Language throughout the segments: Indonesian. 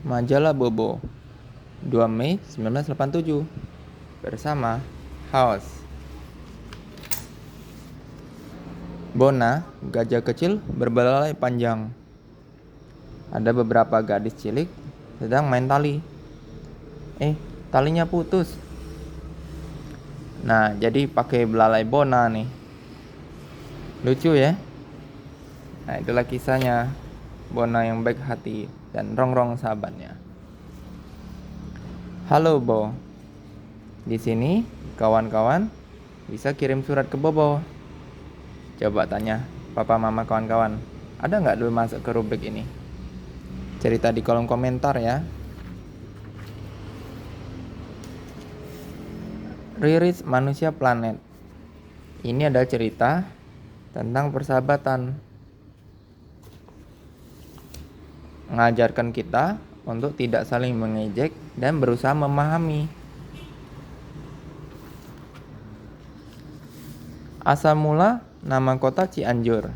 Majalah Bobo 2 Mei 1987 bersama Haus. Bona, gajah kecil berbelalai panjang. Ada beberapa gadis cilik sedang main tali. Talinya putus. Nah, jadi pakai belalai Bona nih. Lucu ya? Nah, itulah kisahnya Bona yang baik hati dan Rongrong sahabatnya. Halo Bo. Di sini kawan-kawan bisa kirim surat ke Bobo. Coba tanya papa mama kawan-kawan, ada nggak dulu masuk ke rubrik ini? Cerita di kolom komentar ya. Riris Manusia Planet. Ini adalah cerita tentang persahabatan. Mengajarkan kita untuk tidak saling mengejek dan berusaha memahami. Asal mula nama kota Cianjur.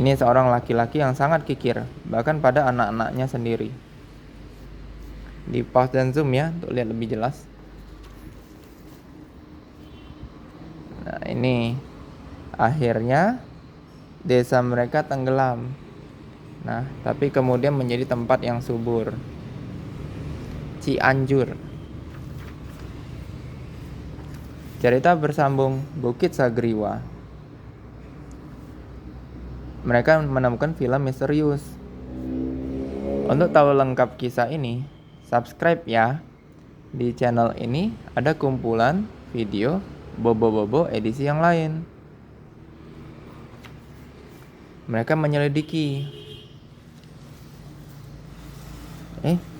Ini seorang laki-laki yang sangat kikir, bahkan pada anak-anaknya sendiri. Di pause dan zoom ya, untuk lihat lebih jelas. Nah, ini akhirnya desa mereka tenggelam. Nah, tapi kemudian menjadi tempat yang subur. Cianjur. Cerita bersambung Bukit Sagriwa. Mereka menemukan film misterius. Untuk tahu lengkap kisah ini, subscribe ya. Di channel ini ada kumpulan video Bobo-Bobo edisi yang lain. Mereka menyelidiki.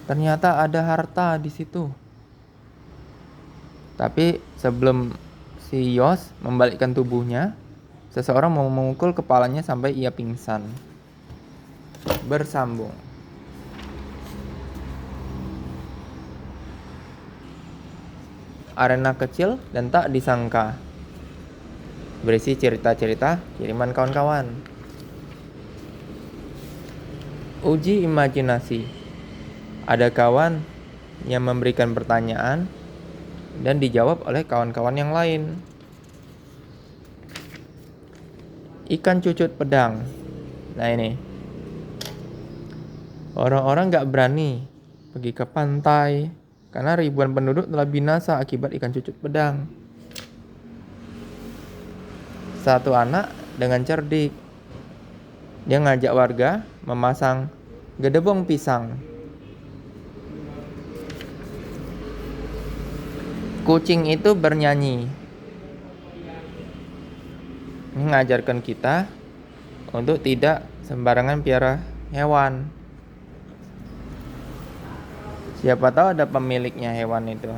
Ternyata ada harta di situ. Tapi sebelum si Yos membalikkan tubuhnya, seseorang mau memukul kepalanya sampai ia pingsan. Bersambung. Arena kecil dan tak disangka. Berisi cerita-cerita kiriman kawan-kawan. Uji imajinasi. Ada kawan yang memberikan pertanyaan dan dijawab oleh kawan-kawan yang lain. Ikan cucut pedang. Nah ini, orang-orang gak berani pergi ke pantai karena ribuan penduduk telah binasa akibat ikan cucut pedang. Satu anak dengan cerdik, dia ngajak warga memasang gedebong pisang. Kucing itu bernyanyi. Ini mengajarkan kita untuk tidak sembarangan piara hewan. Siapa tahu ada pemiliknya hewan itu.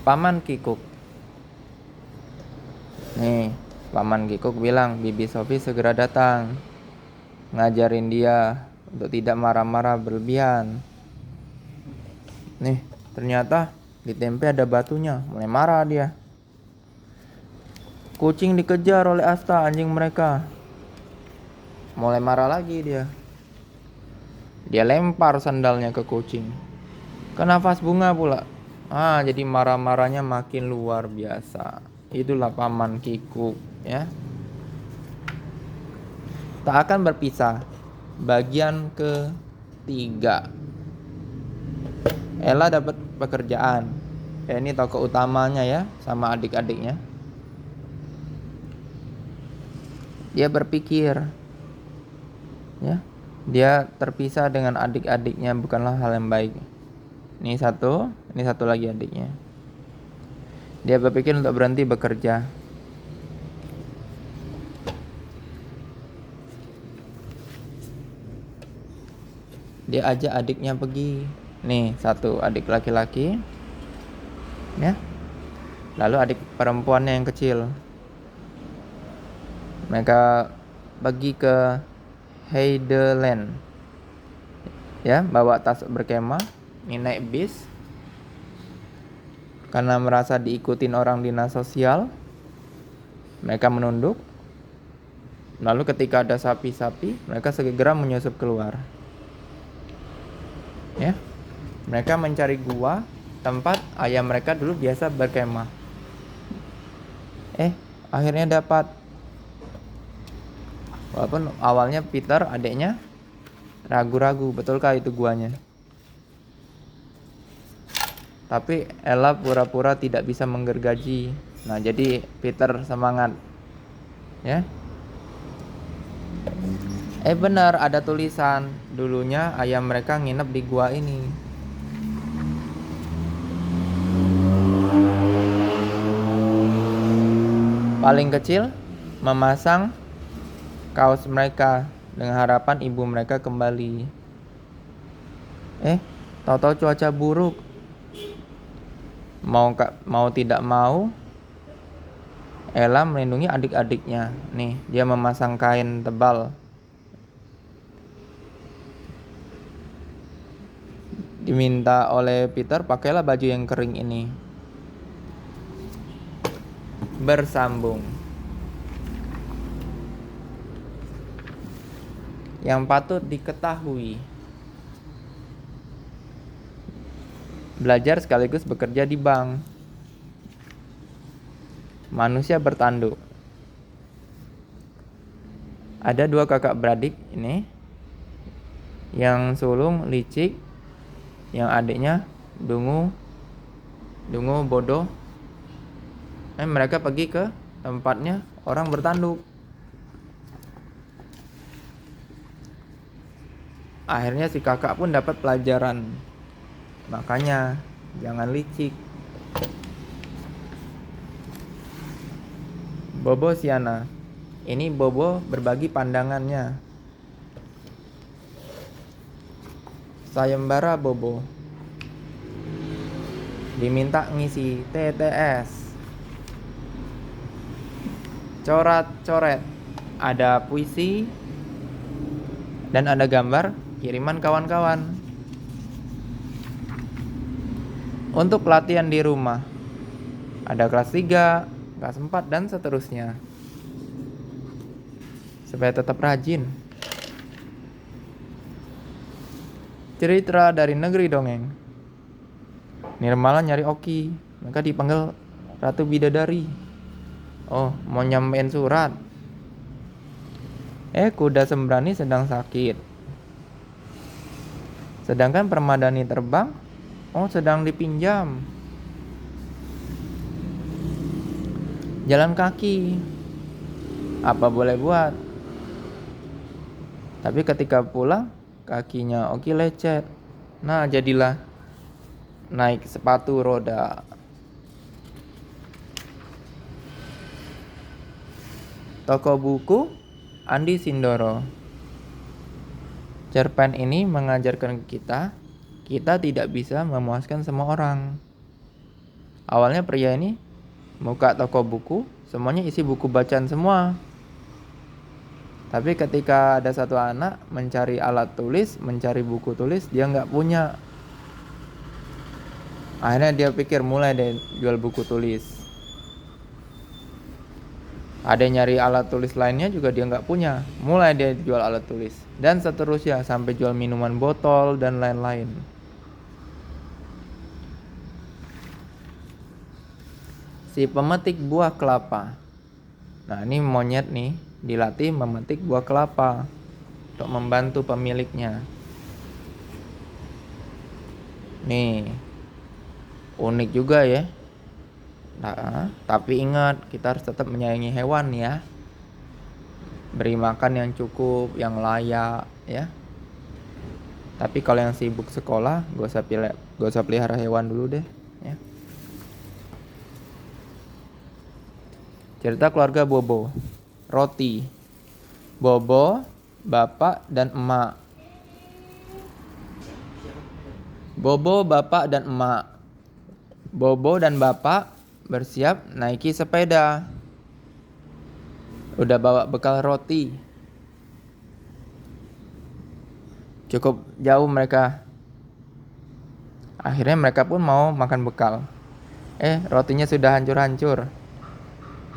Paman Kikuk. Nih, Paman Kikuk bilang Bibi Sofi segera datang. Ngajarin dia untuk tidak marah-marah berlebihan. Nih, ternyata di tempe ada batunya. Mulai marah dia. Kucing dikejar oleh Asta, anjing mereka. Mulai marah lagi dia. Dia lempar sandalnya ke kucing. Kena vas bunga pula. Jadi marah-marahnya makin luar biasa. Itulah Paman Kikuk ya. Tak akan berpisah. Bagian ketiga. Ella dapat pekerjaan. Ini tokoh utamanya ya, sama adik-adiknya. Dia berpikir, ya, dia terpisah dengan adik-adiknya bukanlah hal yang baik. Ini satu lagi adiknya. Dia berpikir untuk berhenti bekerja. Dia ajak adiknya pergi. Nih, satu adik laki-laki, ya. Lalu adik perempuannya yang kecil. Mereka pergi ke Heideland, ya, bawa tas berkemah, naik bis. Karena merasa diikutin orang dinas sosial, Mereka menunduk. Lalu ketika ada sapi-sapi, mereka segera menyusup keluar. Ya. Mereka mencari gua, tempat ayah mereka dulu biasa berkemah. Akhirnya dapat. Walaupun awalnya Peter, adiknya, ragu-ragu, betulkah itu guanya? Tapi Ella pura-pura tidak bisa menggergaji. Nah, jadi Peter semangat. Ya. Benar, ada tulisan. Dulunya ayah mereka nginep di gua ini. Paling kecil memasang kaos mereka dengan harapan ibu mereka kembali. Tahu-tahu cuaca buruk. Mau tidak mau, Ella melindungi adik-adiknya. Nih, dia memasang kain tebal. Diminta oleh Peter, pakailah baju yang kering ini. Bersambung. Yang patut diketahui, belajar sekaligus bekerja di bank. Manusia bertanduk. Ada 2 kakak beradik ini. Yang sulung licik, yang adiknya dungu bodoh. Mereka pergi ke tempatnya orang bertanduk. Akhirnya si kakak pun dapat pelajaran. Makanya jangan licik. Bobo Siana. Ini Bobo berbagi pandangannya. Sayembara Bobo. Diminta ngisi TTS. Coret-coret. Ada puisi dan ada gambar kiriman kawan-kawan. Untuk latihan di rumah, ada kelas 3, kelas 4, dan seterusnya. Supaya tetap rajin. Cerita dari negeri dongeng. Nirmala nyari Oki. Mereka dipanggil Ratu Bidadari. Mau nyampein surat. Kuda Sembrani sedang sakit. Sedangkan Permadani terbang, sedang dipinjam. Jalan kaki. Apa boleh buat? Tapi ketika pulang, kakinya Oki lecet. Nah, jadilah naik sepatu roda. Toko buku Andi Sindoro. Cerpen ini mengajarkan kita tidak bisa memuaskan semua orang. Awalnya pria ini buka toko buku, semuanya isi buku bacaan semua. Tapi ketika ada satu anak mencari alat tulis, mencari buku tulis, dia nggak punya. Akhirnya dia pikir mulai deh jual buku tulis. Ada yang nyari alat tulis lainnya juga dia nggak punya. Mulai dia jual alat tulis. Dan seterusnya sampai jual minuman botol dan lain-lain. Si pemetik buah kelapa. Nah, ini monyet nih dilatih memetik buah kelapa untuk membantu pemiliknya. Nih, unik juga ya. Nah, tapi ingat, kita harus tetap menyayangi hewan ya. Beri makan yang cukup, yang layak ya. Tapi kalau yang sibuk sekolah, gak usah pelihara hewan dulu deh ya. Cerita keluarga Bobo. Roti. Bobo, bapak dan emak. Bobo, bapak dan emak. Bobo dan bapak bersiap naiki sepeda. Udah bawa bekal roti. Cukup jauh mereka. Akhirnya mereka pun mau makan bekal. Rotinya sudah hancur-hancur.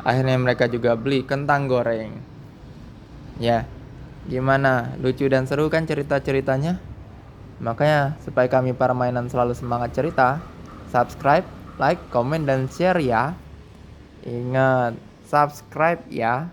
Akhirnya mereka juga beli kentang goreng. Ya, gimana? Lucu dan seru kan cerita-ceritanya? Makanya supaya kami para mainan selalu semangat cerita, subscribe, like, komen, dan share ya. Ingat, subscribe ya.